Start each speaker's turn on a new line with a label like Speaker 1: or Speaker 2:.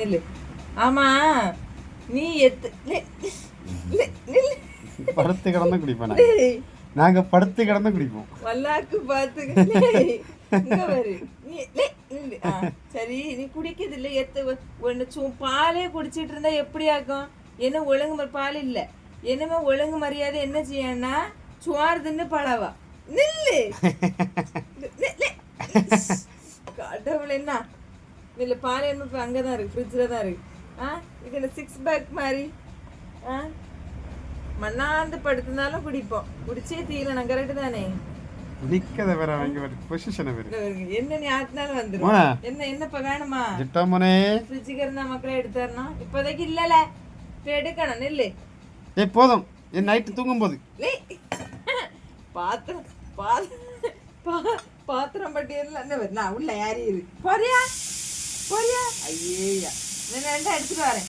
Speaker 1: நில்லு. ஆமா நீ
Speaker 2: படுத்து கிடந்து குடிப்போம். நாங்க படுத்து கிடந்து குடிப்போம்.
Speaker 1: வல்லாக்கு பார்த்து சரி நீ குடிக்கிறது இல்லை ஒன்று பாலே குடிச்சிட்டு இருந்தா எப்படி ஆகும்? என்ன ஒழுங்கு பால் இல்லை என்னமே ஒழுங்கு மரியாதை என்ன செய்யணும்னா சுவார் தின்னு பழவா நில்லு. கடவுள் என்ன இல்லை பால் என்ன அங்கதான் இருக்கு ஃப்ரிட்ஜில் தான் இருக்கு. இது 6 பேக் மாதிரி மண்ணாந்து படுத்திருந்தாலும் குடிப்போம். குடிச்சே தீரணும். கரெக்டு தானே?
Speaker 2: குடிக்கத வேற வாங்கி பொசிஷனை வேற
Speaker 1: என்ன நீ ஆட்டினாலும் வந்துடும். என்ன என்னப்பா வேணுமா?
Speaker 2: ஜிட்டாமனே
Speaker 1: ஃப்ரிட்ஜுக்கு இருந்தா மக்களே எடுத்துறணும். இப்போதைக்கு இல்லல இப்போ எடுக்கணும். நெல்லு
Speaker 2: போதும். என் நைட்டு தூங்கும் போது
Speaker 1: பாத்திரம் பாத்திரம் பட்டியல நான் உள்ள யாரி இருக்கு போறியா ஐயா நான் எடுத்துட்டு வரேன்.